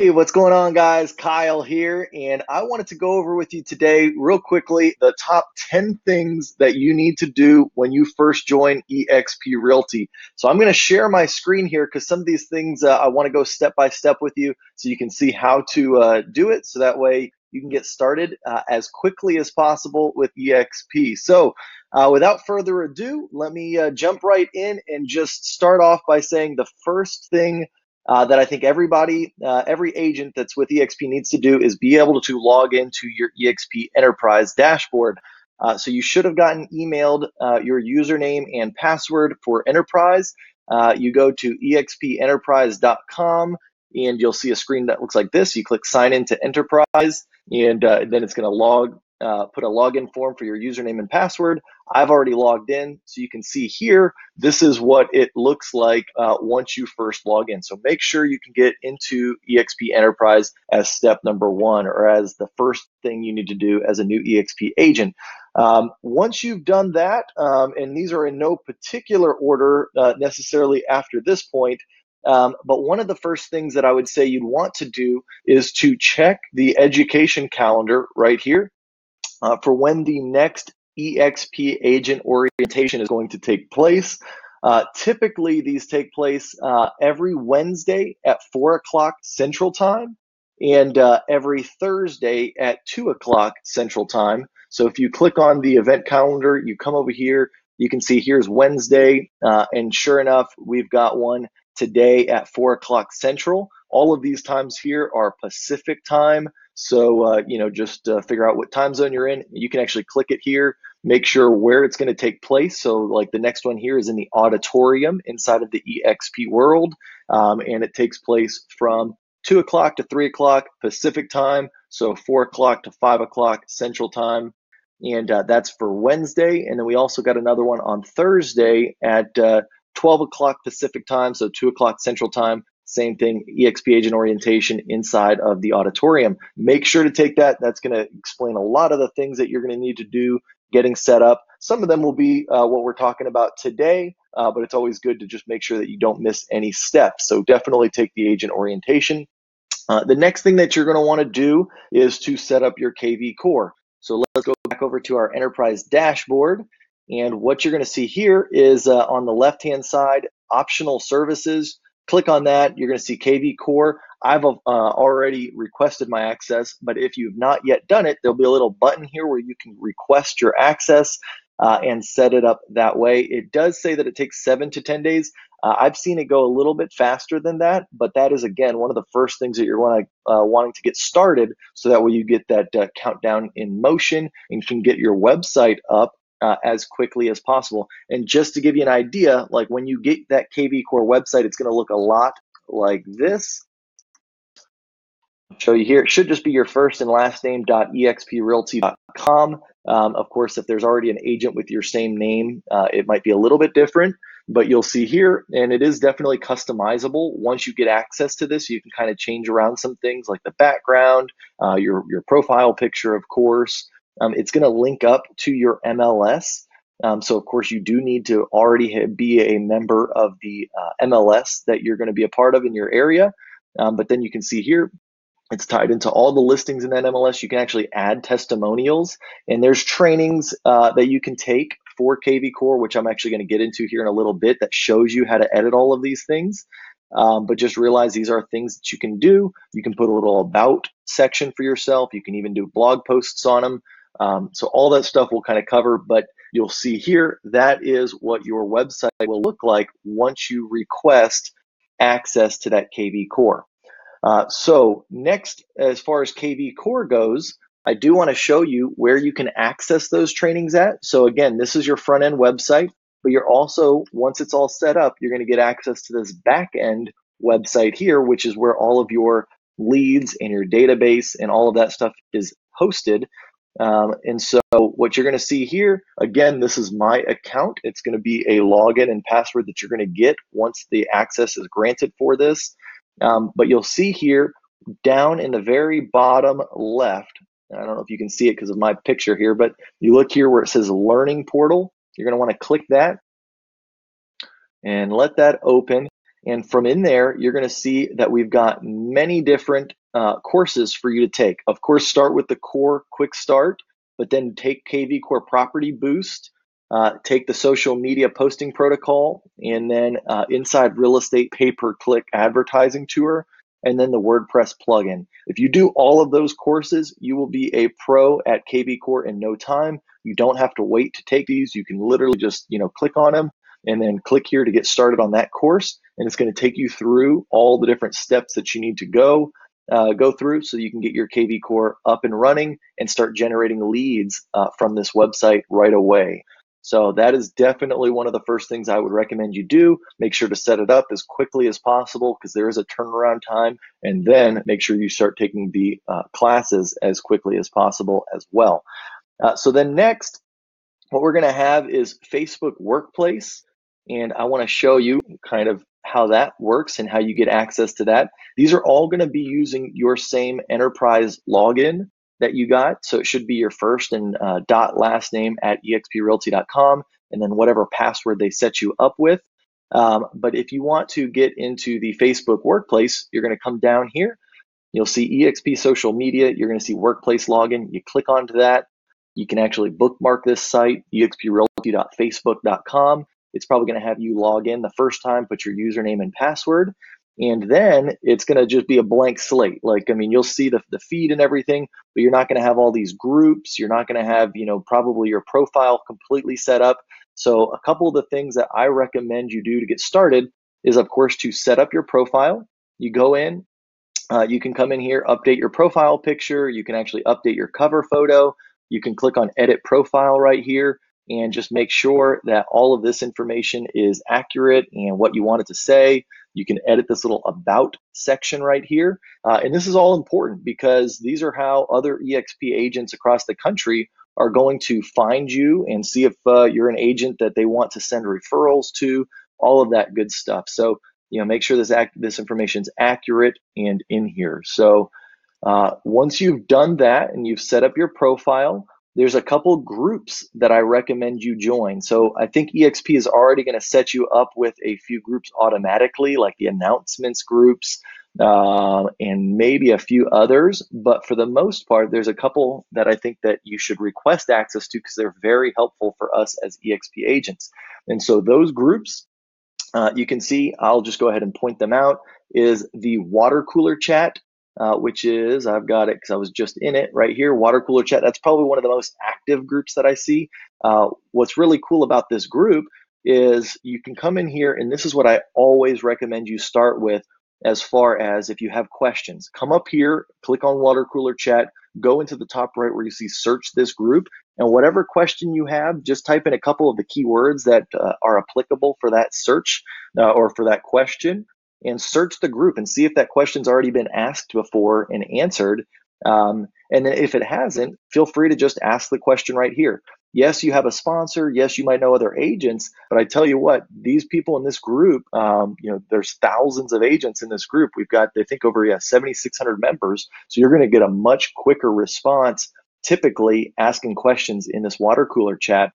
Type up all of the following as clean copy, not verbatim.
Hey, what's going on, guys? Kyle here, and I wanted to go over with you today, real quickly, the top 10 things that you need to do when you first join eXp Realty. So I'm going to share my screen here because some of these things I want to go step by step with you so you can see how to do it. So that way you can get started as quickly as possible with eXp. So without further ado, let me jump right in and just start off by saying the first thing that I think everybody, every agent that's with eXp needs to do is be able to log into your eXp Enterprise dashboard. So you should have gotten emailed your username and password for Enterprise. You go to expenterprise.com and you'll see a screen that looks like this. You click sign into Enterprise and then it's going to put a login form for your username and password. I've already logged in, so you can see here, this is what it looks like once you first log in. So make sure you can get into eXp Enterprise as step number one, or as the first thing you need to do as a new eXp agent. Once you've done that, and these are in no particular order necessarily after this point, but one of the first things that I would say you'd want to do is to check the education calendar right here for when the next eXp agent orientation is going to take place. Typically, these take place every Wednesday at 4 o'clock Central Time and every Thursday at 2 o'clock Central Time. So if you click on the event calendar, you come over here, you can see here's Wednesday, and sure enough, we've got one today at 4 o'clock Central. All of these times here are Pacific time. So, just figure out what time zone you're in. You can actually click it here, make sure where it's going to take place. So like the next one here is in the auditorium inside of the eXpWorld, and it takes place from 2 o'clock to 3 o'clock Pacific time. So 4 o'clock to 5 o'clock Central time. And that's for Wednesday. And then we also got another one on Thursday at 12 o'clock Pacific time. So 2 o'clock Central time. Same thing, eXp agent orientation inside of the auditorium. Make sure to take that. That's going to explain a lot of the things that you're going to need to do getting set up. Some of them will be what we're talking about today, but it's always good to just make sure that you don't miss any steps. So definitely take the agent orientation. The next thing that you're going to want to do is to set up your kvCORE. So let's go back over to our enterprise dashboard. And what you're going to see here is on the left-hand side, optional services. Click on that. You're going to see kvCORE. I've already requested my access, but if you've not yet done it, there'll be a little button here where you can request your access and set it up that way. It does say that it takes 7 to 10 days. I've seen it go a little bit faster than that, but that is, again, one of the first things that you're wanting to get started, so that way you get that countdown in motion and can get your website up as quickly as possible. And just to give you an idea, like when you get that kvCORE website, it's going to look a lot like this. I'll show you here. It should just be your first and last name .exprealty.com. Of course, if there's already an agent with your same name, it might be a little bit different, but you'll see here, and it is definitely customizable. Once you get access to this, you can kind of change around some things like the background, your profile picture, of course. It's going to link up to your MLS. So, of course, you do need to already be a member of the MLS that you're going to be a part of in your area. But then you can see here, it's tied into all the listings in that MLS. You can actually add testimonials, and there's trainings that you can take for kvCORE, which I'm actually going to get into here in a little bit, that shows you how to edit all of these things. But just realize these are things that you can do. You can put a little about section for yourself. You can even do blog posts on them. So all that stuff we'll kind of cover, but you'll see here, that is what your website will look like once you request access to that kvCORE. So next, as far as kvCORE goes, I do want to show you where you can access those trainings at. So again, this is your front end website, but you're also, once it's all set up, you're going to get access to this back end website here, which is where all of your leads and your database and all of that stuff is hosted. And so what you're going to see here, again, this is my account. It's going to be a login and password that you're going to get once the access is granted for this. But you'll see here down in the very bottom left, I don't know if you can see it because of my picture here, but you look here where it says Learning Portal. You're going to want to click that and let that open. And from in there, you're going to see that we've got many different courses for you to take. Of course, start with the core quick start, but then take kvCORE Property Boost, take the social media posting protocol, and then inside real estate pay-per-click advertising tour, and then the WordPress plugin. If you do all of those courses, you will be a pro at kvCORE in no time. You don't have to wait to take these. You can literally just, click on them and then click here to get started on that course. And it's going to take you through all the different steps that you need to go through so you can get your kvCORE up and running and start generating leads from this website right away. So that is definitely one of the first things I would recommend you do. Make sure to set it up as quickly as possible because there is a turnaround time, and then make sure you start taking the classes as quickly as possible as well. So then next, what we're going to have is Facebook Workplace, and I want to show you kind of how that works and how you get access to that. These are all going to be using your same enterprise login that you got. So it should be your first and last name at eXpRealty.com, and then whatever password they set you up with. But if you want to get into the Facebook Workplace, you're going to come down here. You'll see eXp Social Media. You're going to see Workplace Login. You click onto that. You can actually bookmark this site, eXpRealty.facebook.com. It's probably going to have you log in the first time, put your username and password, and then it's going to just be a blank slate. You'll see the feed and everything, but you're not going to have all these groups. You're not going to have, probably your profile completely set up. So a couple of the things that I recommend you do to get started is, of course, to set up your profile. You go in, you can come in here, update your profile picture. You can actually update your cover photo. You can click on edit profile right here and just make sure that all of this information is accurate and what you want it to say. You can edit this little about section right here. And this is all important because these are how other eXp agents across the country are going to find you and see if you're an agent that they want to send referrals to, all of that good stuff. So, make sure this information is accurate and in here. So once you've done that and you've set up your profile, there's a couple groups that I recommend you join. So I think eXp is already going to set you up with a few groups automatically, like the announcements groups and maybe a few others. But for the most part, there's a couple that I think that you should request access to because they're very helpful for us as eXp agents. And so those groups, you can see, I'll just go ahead and point them out, is the water cooler chat, which is, I've got it because I was just in it right here, water cooler chat. That's probably one of the most active groups that I see. What's really cool about this group is you can come in here, and this is what I always recommend you start with as far as if you have questions. Come up here, click on water cooler chat, go into the top right where you see search this group, and whatever question you have, just type in a couple of the keywords that are applicable for that search or for that question, and search the group and see if that question's already been asked before and answered. And then if it hasn't, feel free to just ask the question right here. Yes, you have a sponsor. Yes, you might know other agents, but I tell you what, these people in this group, there's thousands of agents in this group. We've got, I think, over 7,600 members. So you're going to get a much quicker response, typically asking questions in this water cooler chat.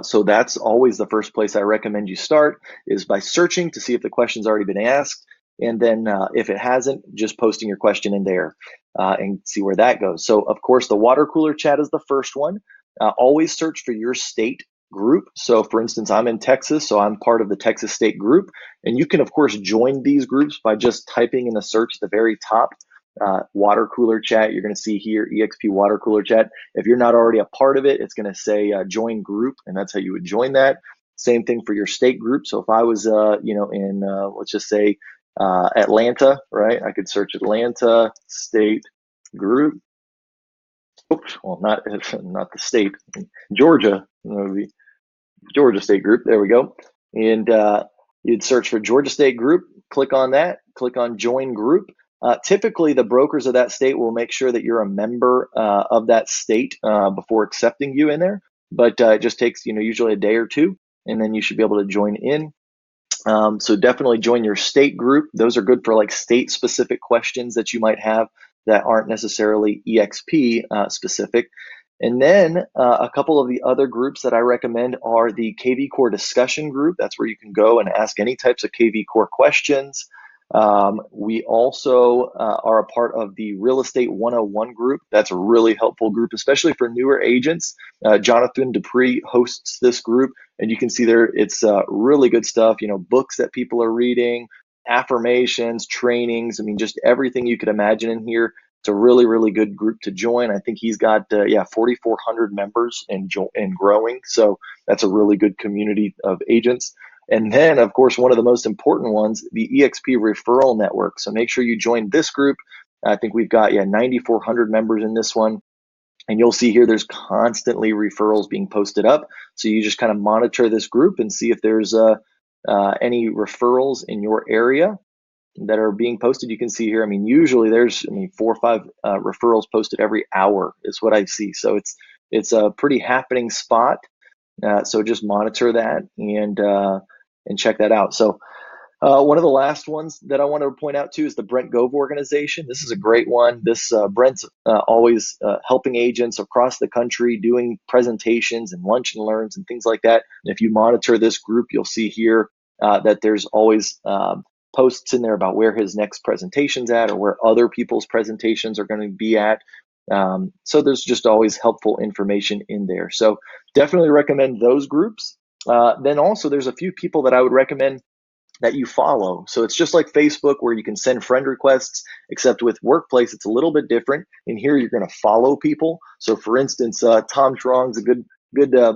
So that's always the first place I recommend you start, is by searching to see if the question's already been asked. And then if it hasn't, just posting your question in there and see where that goes. So of course, the water cooler chat is the first one. Always search for your state group. So for instance, I'm in Texas, so I'm part of the Texas state group. And you can of course join these groups by just typing in the search at the very top, water cooler chat. You're going to see here eXp water cooler chat. If you're not already a part of it, it's going to say join group, and that's how you would join that. Same thing for your state group. So if I was in let's just say Atlanta, right, I could search Atlanta state group. Oops, well, not the state, Georgia, the Georgia state group. There we go. And you'd search for Georgia state group, click on that, click on join group. Typically, the brokers of that state will make sure that you're a member of that state before accepting you in there. But it just takes, usually a day or two, and then you should be able to join in. So definitely join your state group. Those are good for like state specific questions that you might have that aren't necessarily eXp specific. And then a couple of the other groups that I recommend are the kvCORE discussion group. That's where you can go and ask any types of kvCORE questions. We also are a part of the Real Estate 101 group. That's a really helpful group, especially for newer agents. Jonathan Dupree hosts this group, and you can see there it's really good stuff, books that people are reading, affirmations, trainings. I mean, just everything you could imagine in here. It's a really, really good group to join. I think he's got 4,400 members and growing. So that's a really good community of agents. And then, of course, one of the most important ones, the eXp Referral Network. So make sure you join this group. I think we've got 9,400 members in this one. And you'll see here there's constantly referrals being posted up. So you just kind of monitor this group and see if there's any referrals in your area that are being posted. You can see here, usually there's 4 or 5 referrals posted every hour is what I see. So it's a pretty happening spot. So just monitor that and check that out. So one of the last ones that I want to point out too is the Brent Gove organization. This is a great one. This Brent's always helping agents across the country, doing presentations and lunch and learns and things like that. And if you monitor this group, you'll see here that there's always posts in there about where his next presentation's at or where other people's presentations are going to be at. So there's just always helpful information in there. So definitely recommend those groups. Then also there's a few people that I would recommend that you follow. So it's just like Facebook where you can send friend requests, except with Workplace, it's a little bit different. In here, you're going to follow people. So for instance, Tom Truong's a good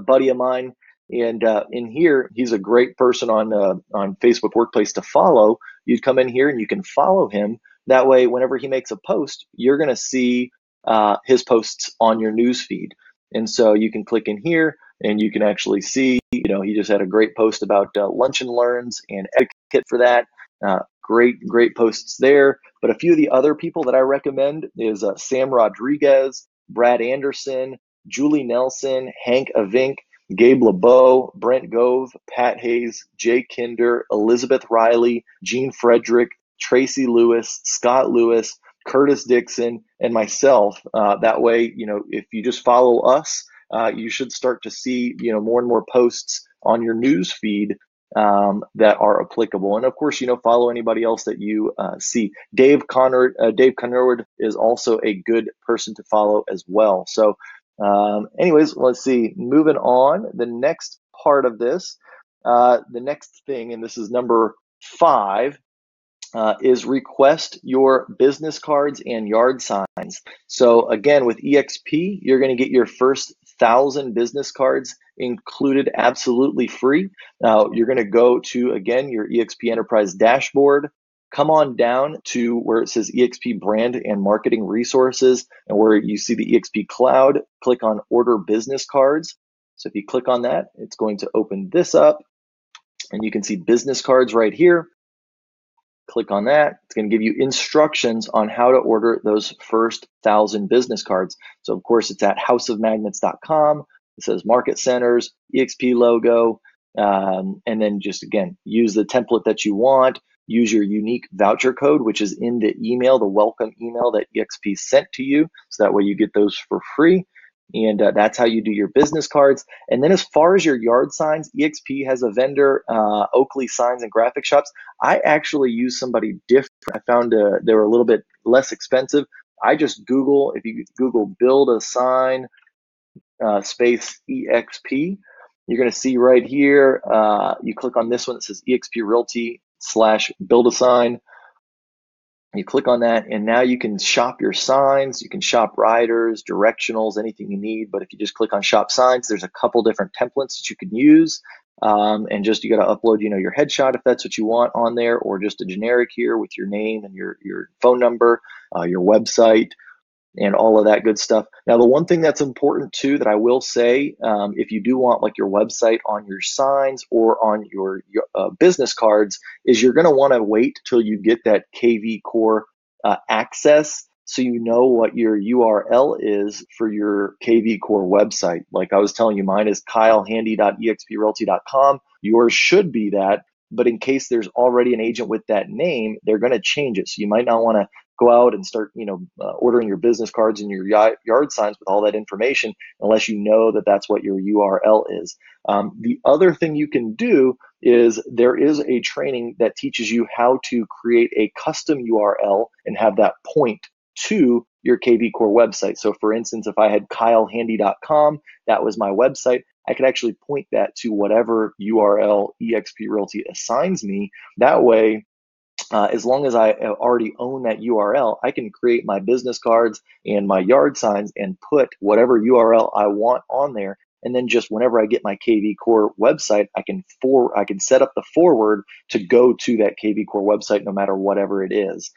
buddy of mine. And in here, he's a great person on Facebook Workplace to follow. You'd come in here and you can follow him. That way, whenever he makes a post, you're going to see his posts on your news feed. And so you can click in here and you can actually see, he just had a great post about lunch and learns and etiquette for that. Great posts there. But a few of the other people that I recommend is Sam Rodriguez, Brad Anderson, Julie Nelson, Hank Avink, Gabe LeBeau, Brent Gove, Pat Hayes, Jay Kinder, Elizabeth Riley, Gene Frederick, Traci Lewis, Scott Lewis, Kirtus Dixon, and myself. That way, if you just follow us, you should start to see, more and more posts on your news feed that are applicable. And of course, follow anybody else that you see. Dave Conrad is also a good person to follow as well. So anyways, let's see, moving on. The next part of this, the next thing, and this is number 5, is request your business cards and yard signs. So again, with eXp, you're going to get your first 1,000 business cards included absolutely free. Now you're going to go to, again, your eXp Enterprise dashboard, come on down to where it says eXp Brand and Marketing Resources, and where you see the eXp Cloud, click on Order Business Cards. So if you click on that, it's going to open this up, and you can see business cards right here. Click on that. It's going to give you instructions on how to order those first 1,000 business cards. So of course it's at houseofmagnets.com. It says market centers, eXp logo, and then just again, use the template that you want. Use your unique voucher code, which is in the email, the welcome email that eXp sent to you. So that way you get those for free. And that's how you do your business cards. And then as far as your yard signs, eXp has a vendor, Oakley Signs and Graphic Shops. I actually use somebody different. I found they were a little bit less expensive. I just Google, if you Google build a sign space eXp, you're going to see right here, you click on this one that says eXp Realty / build a sign. You click on that, and now you can shop your signs. You can shop riders, directionals, anything you need. But if you just click on shop signs, there's a couple different templates that you can use. And just, you got to upload, your headshot if that's what you want on there, or just a generic here with your name and your phone number, your website, and all of that good stuff. Now, the one thing that's important too that I will say, if you do want like your website on your signs or on your business cards, is you're going to want to wait till you get that kvCORE access, so you know what your URL is for your kvCORE website. Like I was telling you, mine is kylehandy.exprealty.com. Yours should be that. But in case there's already an agent with that name, they're going to change it. So you might not want to go out and start, ordering your business cards and your yard signs with all that information unless you know that that's what your URL is. The other thing you can do is there is a training that teaches you how to create a custom URL and have that point to your kvCORE website. So for instance, if I had kylehandy.com, that was my website, I could actually point that to whatever URL eXp Realty assigns me. That way, as long as I already own that URL, I can create my business cards and my yard signs and put whatever URL I want on there. And then just whenever I get my kvCORE website, I can set up the forward to go to that kvCORE website no matter whatever it is.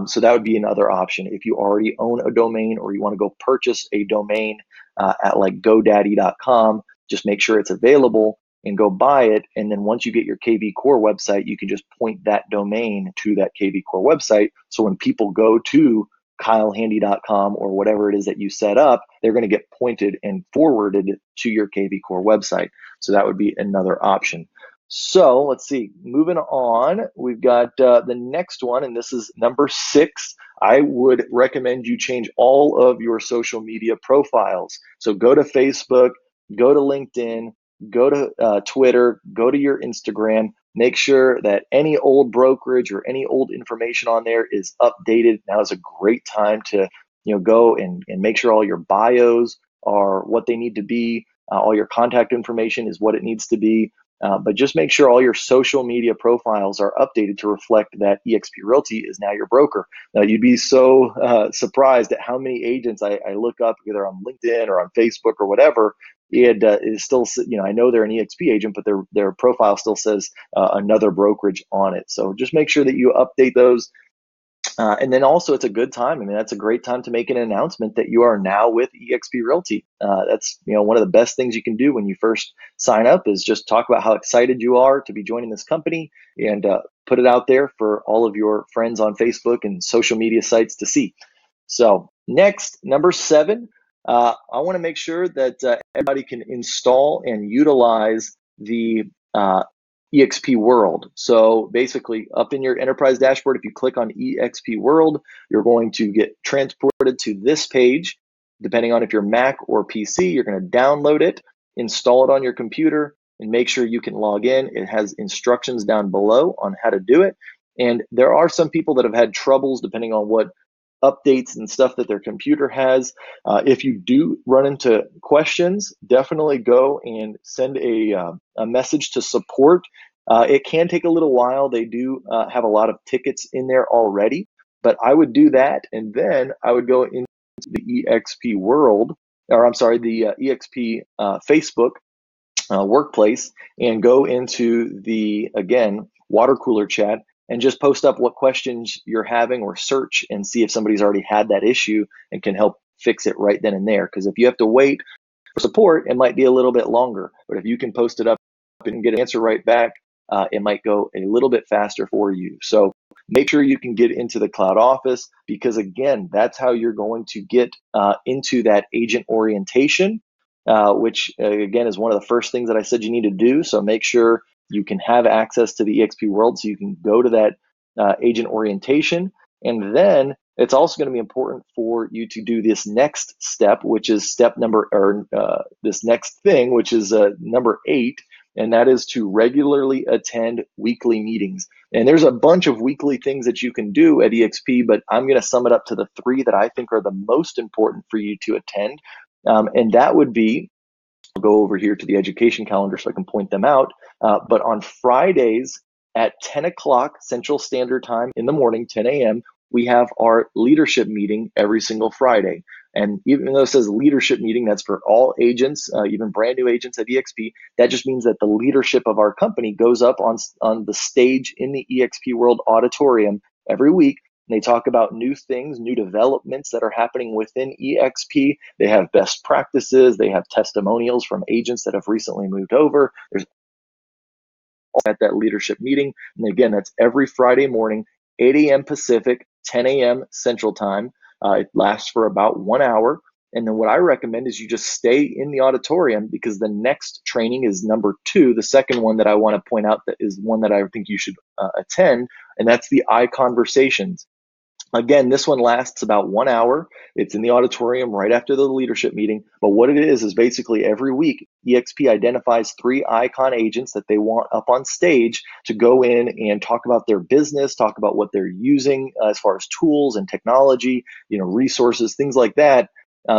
So that would be another option. If you already own a domain or you want to go purchase a domain at like GoDaddy.com, just make sure it's available and go buy it. And then once you get your kvCORE website, you can just point that domain to that kvCORE website. So when people go to kylehandy.com or whatever it is that you set up, they're going to get pointed and forwarded to your kvCORE website. So that would be another option. So let's see, moving on, we've got the next one, and this is number 6. I would recommend you change all of your social media profiles. So go to Facebook, go to LinkedIn, go to Twitter, go to your Instagram, make sure that any old brokerage or any old information on there is updated. Now is a great time to go and make sure all your bios are what they need to be. All your contact information is what it needs to be. But just make sure all your social media profiles are updated to reflect that eXp Realty is now your broker. Now, you'd be so surprised at how many agents I look up either on LinkedIn or on Facebook or whatever. It is still, I know they're an eXp agent, but their profile still says another brokerage on it. So just make sure that you update those. And then also it's a good time. I mean, that's a great time to make an announcement that you are now with eXp Realty. That's, one of the best things you can do when you first sign up is just talk about how excited you are to be joining this company and put it out there for all of your friends on Facebook and social media sites to see. So next, number 7, I want to make sure that everybody can install and utilize the eXpWorld. So basically up in your enterprise dashboard, if you click on eXpWorld, you're going to get transported to this page. Depending on if you're Mac or PC, you're going to download it, install it on your computer, and make sure you can log in. It has instructions down below on how to do it. And there are some people that have had troubles depending on what updates and stuff that their computer has. If you do run into questions, definitely go and send a message to support. It can take a little while. They do have a lot of tickets in there already, but I would do that. And then I would go into the eXpWorld, or I'm sorry, the eXp Facebook workplace and go into the, again, water cooler chat and just post up what questions you're having or search and see if somebody's already had that issue and can help fix it right then and there. Because if you have to wait for support, it might be a little bit longer. But if you can post it up and get an answer right back, it might go a little bit faster for you. So make sure you can get into the cloud office because, again, that's how you're going to get into that agent orientation, which, again, is one of the first things that I said you need to do. So make sure you can have access to the eXpWorld so you can go to that agent orientation. And then it's also going to be important for you to do this next step, which is this next thing, which is number 8. And that is to regularly attend weekly meetings. And there's a bunch of weekly things that you can do at eXp, but I'm going to sum it up to the 3 that I think are the most important for you to attend. And that would be, I'll go over here to the education calendar so I can point them out. But on Fridays at 10 o'clock Central Standard Time in the morning, 10 a.m., we have our leadership meeting every single Friday. And even though it says leadership meeting, that's for all agents, even brand new agents at eXp. That just means that the leadership of our company goes up on the stage in the eXpWorld auditorium every week. And they talk about new things, new developments that are happening within eXp. They have best practices. They have testimonials from agents that have recently moved over. There's at that leadership meeting. And again, that's every Friday morning, 8 a.m. Pacific, 10 a.m. Central Time. It lasts for about 1 hour. And then what I recommend is you just stay in the auditorium because the next training is number 2. The second one that I want to point out that is one that I think you should attend, and that's the iConversations. Again, this one lasts about 1 hour. It's in the auditorium right after the leadership meeting. But what it is basically every week, eXp identifies 3 icon agents that they want up on stage to go in and talk about their business, talk about what they're using as far as tools and technology, resources, things like that.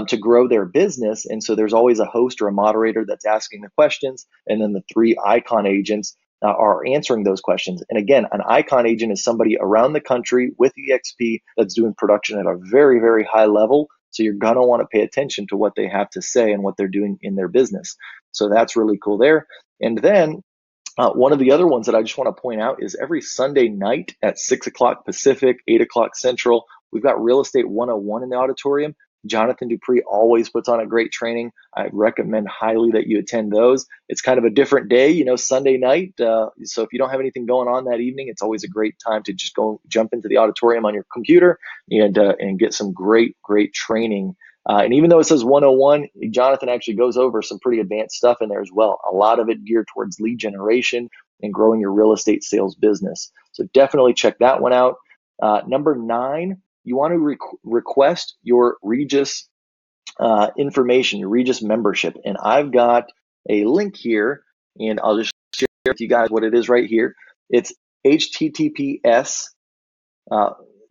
To grow their business. And so there's always a host or a moderator that's asking the questions, and then the 3 icon agents are answering those questions. And again, an icon agent is somebody around the country with eXp that's doing production at a very, very high level. So you're going to want to pay attention to what they have to say and what they're doing in their business. So that's really cool there. And then one of the other ones that I just want to point out is every Sunday night at 6 o'clock Pacific, 8 o'clock Central, we've got Real Estate 101 in the auditorium. Jonathan Dupree always puts on a great training. I recommend highly that you attend those. It's kind of a different day, Sunday night. So if you don't have anything going on that evening, it's always a great time to just go jump into the auditorium on your computer and get some great training. And even though it says 101, Jonathan actually goes over some pretty advanced stuff in there as well. A lot of it geared towards lead generation and growing your real estate sales business. So definitely check that one out. Number 9, you want to request your Regus information, your Regus membership. And I've got a link here, and I'll just share with you guys what it is right here. It's https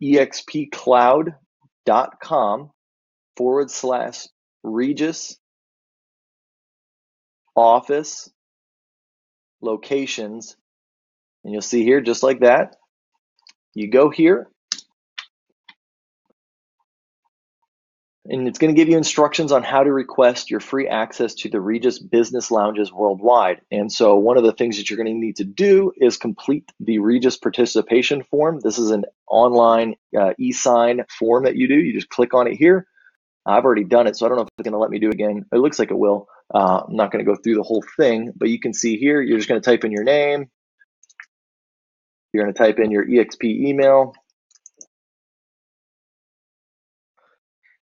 expcloud.com/Regus office locations. And you'll see here, just like that, you go here, and it's going to give you instructions on how to request your free access to the Regus business lounges worldwide. And so one of the things that you're going to need to do is complete the Regus participation form. This is an online e-sign form that you do. You just click on it here. I've already done it, so I don't know if it's going to let me do it again. It looks like it will. I'm not going to go through the whole thing, but you can see here, you're just going to type in your name. You're going to type in your eXp email.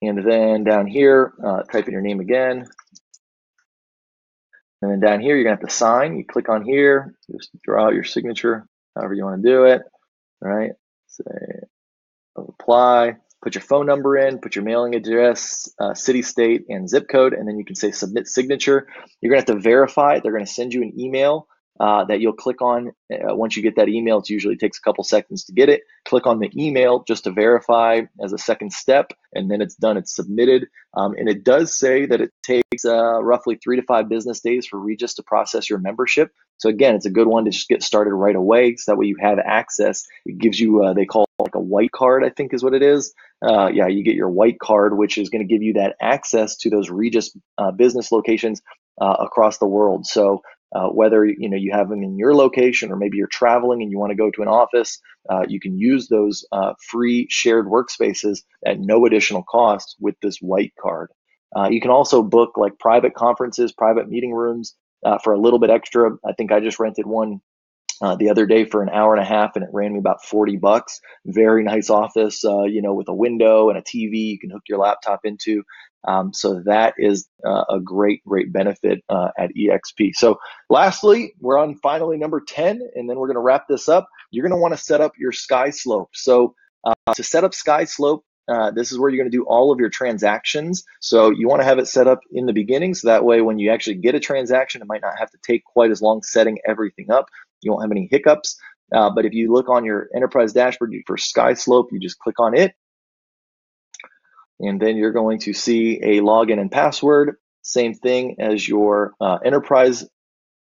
And then down here, type in your name again. And then down here, you're going to have to sign. You click on here, just draw out your signature, however you want to do it. All right. Say apply. Put your phone number in, put your mailing address, city, state, and zip code, and then you can say submit signature. You're going to have to verify it. They're going to send you an email that you'll click on. Once you get that email, it usually takes a couple seconds to get it. Click on the email just to verify as a second step, and then it's done. It's submitted. And it does say that it takes roughly 3 to 5 business days for Regus to process your membership. So again, it's a good one to just get started right away, so that way you have access. It gives you, they call it like a white card, I think is what it is. Yeah, you get your white card, which is going to give you that access to those Regus business locations across the world. So whether you have them in your location, or maybe you're traveling and you want to go to an office, you can use those free shared workspaces at no additional cost with this white card. You can also book like private conferences, private meeting rooms for a little bit extra. I think I just rented one the other day for an hour and a half, and it ran me about $40. Very nice office, with a window and a TV you can hook your laptop into. So that is a great benefit at eXp. So lastly, we're on finally number 10, and then we're going to wrap this up. You're going to want to set up your sky slope. So to set up sky slope, this is where you're going to do all of your transactions. So you want to have it set up in the beginning, so that way when you actually get a transaction, it might not have to take quite as long setting everything up. You won't have any hiccups. But if you look on your enterprise dashboard for sky slope, you just click on it. And then you're going to see a login and password. Same thing as your enterprise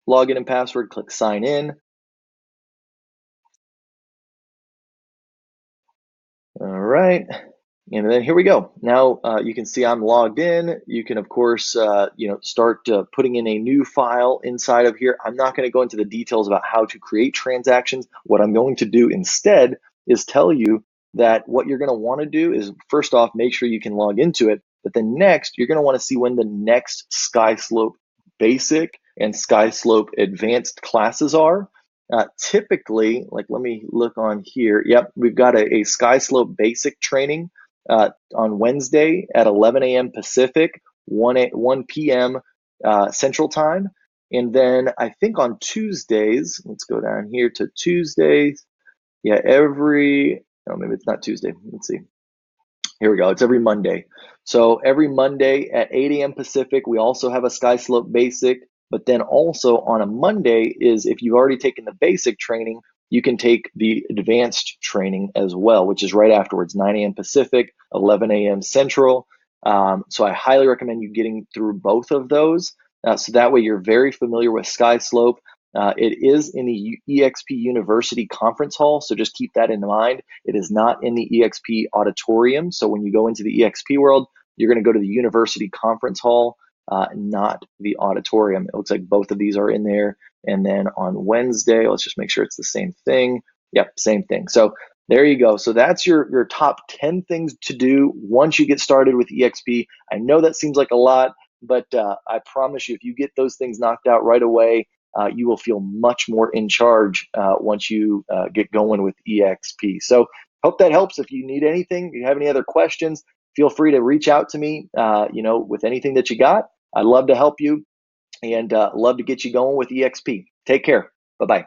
login and password. Click sign in. All right. And then here we go. Now you can see I'm logged in. You can, of course, start putting in a new file inside of here. I'm not going to go into the details about how to create transactions. What I'm going to do instead is tell you that what you're going to want to do is, first off, make sure you can log into it. But then next, you're going to want to see when the next SkySlope Basic and SkySlope Advanced classes are. Typically, like let me look on here. Yep, we've got a SkySlope Basic training on Wednesday at 11 a.m. Pacific, 1 p.m. Central Time. And then I think on Tuesdays, let's go down here to Tuesdays. Yeah, every No, maybe it's not Tuesday. Let's see. Here we go. It's every Monday. So every Monday at 8 a.m. Pacific, we also have a SkySlope Basic. But then also on a Monday is if you've already taken the basic training, you can take the advanced training as well, which is right afterwards, 9 a.m. Pacific, 11 a.m. Central. So I highly recommend you getting through both of those. So that way you're very familiar with SkySlope. It is in the eXp University Conference Hall, so just keep that in mind. It is not in the eXp Auditorium. So when you go into the eXpWorld, you're going to go to the University Conference Hall, not the auditorium. It looks like both of these are in there. And then on Wednesday, let's just make sure it's the same thing. Yep, same thing. So there you go. So that's your top 10 things to do once you get started with eXp. I know that seems like a lot, but I promise you, if you get those things knocked out right away, you will feel much more in charge once you get going with eXp. So hope that helps. If you need anything, if you have any other questions, feel free to reach out to me, with anything that you got. I'd love to help you and love to get you going with eXp. Take care. Bye-bye.